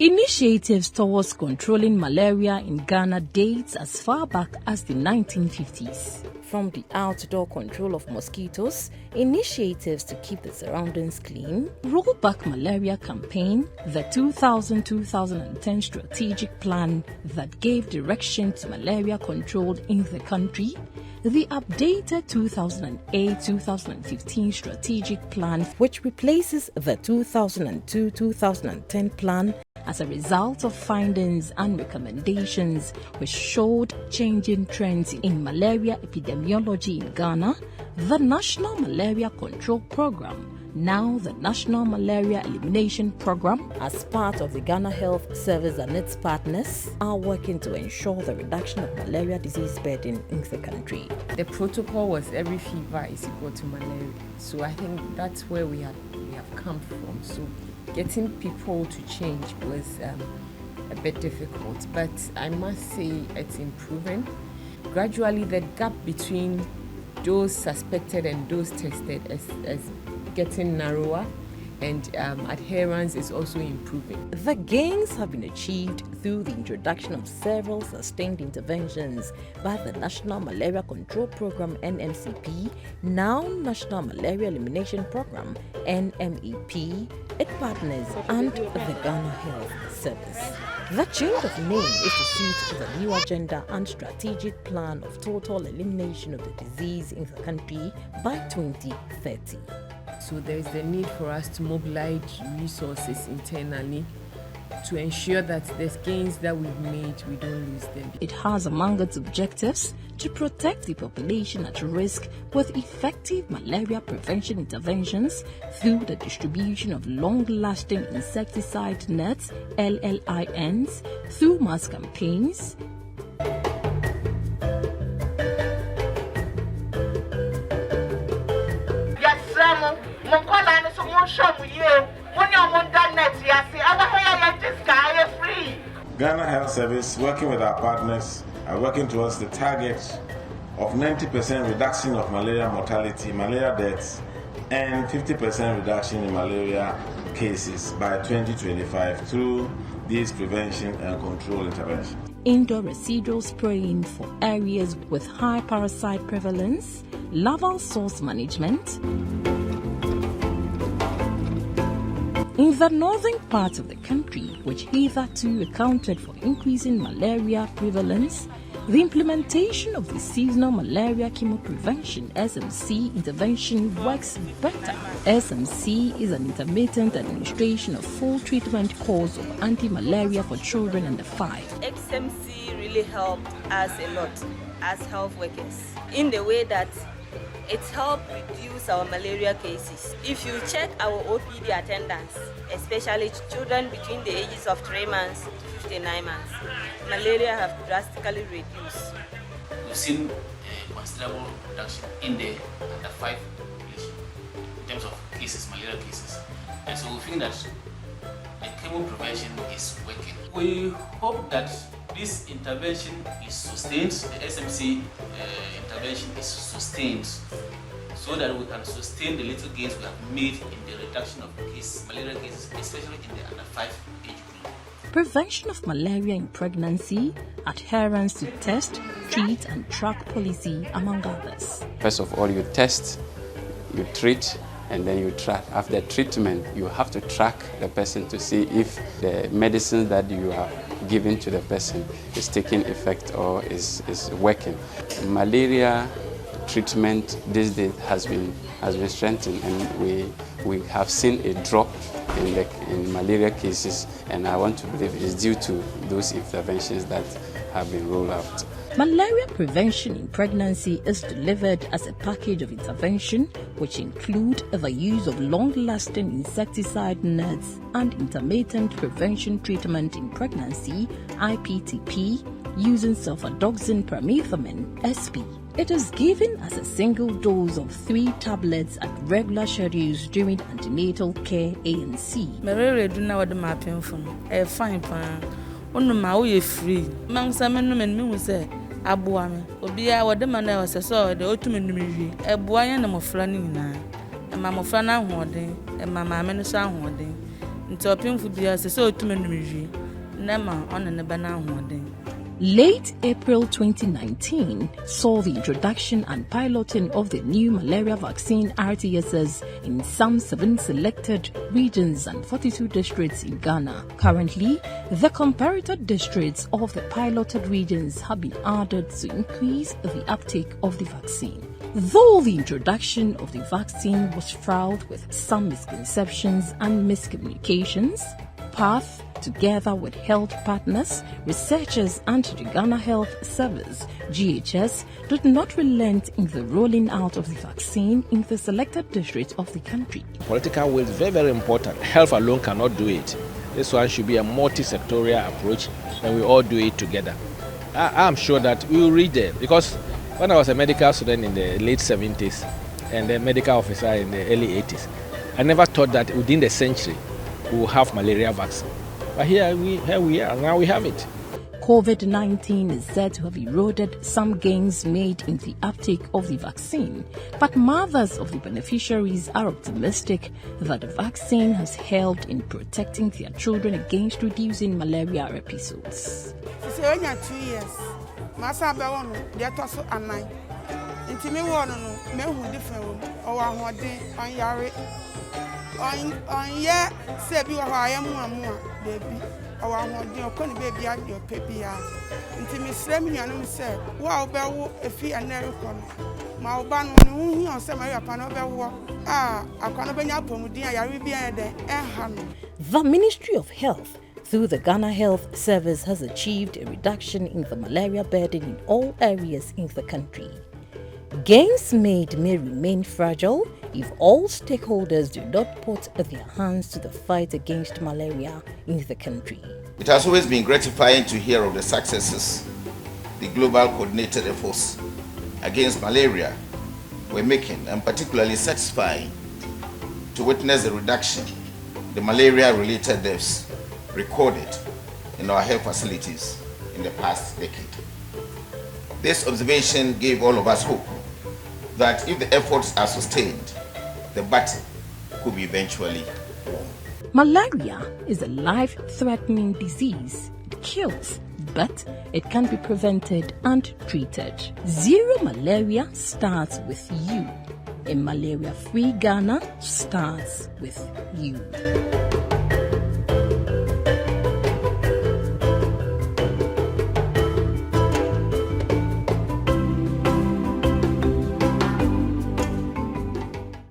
Initiatives towards controlling malaria in Ghana dates as far back as the 1950s. From the outdoor control of mosquitoes, initiatives to keep the surroundings clean, rollback malaria campaign, the 2000-2010 strategic plan that gave direction to malaria control in the country, the updated 2008-2015 strategic plan, which replaces the 2002-2010 plan, as a result of findings and recommendations which showed changing trends in malaria epidemiology in Ghana, the National Malaria Control Programme, now the National Malaria Elimination Programme, as part of the Ghana Health Service and its partners, are working to ensure the reduction of malaria disease burden in the country. The protocol was every fever is equal to malaria, so I think that's where we have come from. So getting people to change was a bit difficult, but I must say it's improving. Gradually, the gap between those suspected and those tested is getting narrower, and adherence is also improving. The gains have been achieved through the introduction of several sustained interventions by the National Malaria Control Programme (NMCP), now National Malaria Elimination Programme (NMEP), its partners, and the Ghana Health Service. The change of name is to suit the new agenda and strategic plan of total elimination of the disease in the country by 2030. So there is the need for us to mobilize resources internally to ensure that the gains that we've made, we don't lose them. It has among its objectives to protect the population at risk with effective malaria prevention interventions through the distribution of long-lasting insecticide nets, LLINs, through mass campaigns, Ghana Health Service, working with our partners, are working towards the target of 90% reduction of malaria mortality, malaria deaths, and 50% reduction in malaria cases by 2025 through these prevention and control interventions. Indoor residual spraying for areas with high parasite prevalence, larval source management. In the northern part of the country, which hitherto accounted for increasing malaria prevalence, the implementation of the seasonal malaria chemoprevention (SMC) intervention works better. SMC is an intermittent administration of full treatment course of anti-malaria for children under 5. SMC really helped us a lot as health workers in the way that it helped reduce our malaria cases. If you check our OPD attendance, especially children between the ages of 3 months to 59 months, malaria have drastically reduced. We've seen a considerable reduction in the under 5 population in terms of cases, malaria cases. And so we think that the chemo prevention is working. We hope that this intervention is sustained, the SMC intervention is sustained, so that we can sustain the little gains we have made in the reduction of malaria cases, especially in the under 5 age group. Prevention of malaria in pregnancy, adherence to test, treat and track policy, among others. First of all, you test, you treat, and then you track. After treatment, you have to track the person to see if the medicine that you are giving to the person is taking effect or is working. Malaria treatment these days has been strengthened, and we have seen a drop in malaria cases, and I want to believe it is due to those interventions that have been rolled out. Malaria prevention in pregnancy is delivered as a package of intervention which include the use of long-lasting insecticide nets and intermittent prevention treatment in pregnancy, IPTP, using sulfadoxine permethamine, SP. It is given as a single dose of 3 tablets at regular schedules during antenatal care ANC. Malaria do not want my painful. A fine pan. On my way free. Mang some men who say, Abuame, Obia, what the man I was saw the autumn, a boy and a moflani, and Mamma Flana hoarding, and Mamma Mensa hoarding. nti opemfo bia se so otume numiri na ma ona ne bana ahoden. Late April 2019 saw the introduction and piloting of the new malaria vaccine RTSs in some 7 selected regions and 42 districts in Ghana. Currently, the comparator districts of the piloted regions have been added to increase the uptake of the vaccine. Though the introduction of the vaccine was fraught with some misconceptions and miscommunications, PATH, together with health partners, researchers and the Ghana Health Service, GHS, did not relent in the rolling out of the vaccine in the selected districts of the country. Political will is very, very important. Health alone cannot do it. This one should be a multi-sectorial approach, and we all do it together. I'm sure that we will reach there, because when I was a medical student in the late 70s and a medical officer in the early 80s, I never thought that within the century we will have malaria vaccine. But here we are, now we have it. COVID-19 is said to have eroded some gains made in the uptake of the vaccine, but mothers of the beneficiaries are optimistic that the vaccine has helped in protecting their children against reducing malaria episodes. So when you're 2 years, Masa Bawono, they are also a nine. Intime one, men who different or one day on Yari. On ye say you are I am one baby. Or I want your conny baby at your baby. Intime slamming and say, wow, Bell, a fee and never come. My ban who on some of your panel. I can't be up on dear Yaribia there. The Ministry of Health, through the Ghana Health Service, has achieved a reduction in the malaria burden in all areas in the country. Gains made may remain fragile if all stakeholders do not put their hands to the fight against malaria in the country. It has always been gratifying to hear of the successes the global coordinated efforts against malaria were making, and particularly satisfying to witness the reduction in the malaria-related deaths recorded in our health facilities in the past decade. This observation gave all of us hope that if the efforts are sustained, the battle could be eventually won. Malaria is a life-threatening disease. It kills, but it can be prevented and treated. Zero malaria starts with you. A malaria-free Ghana starts with you.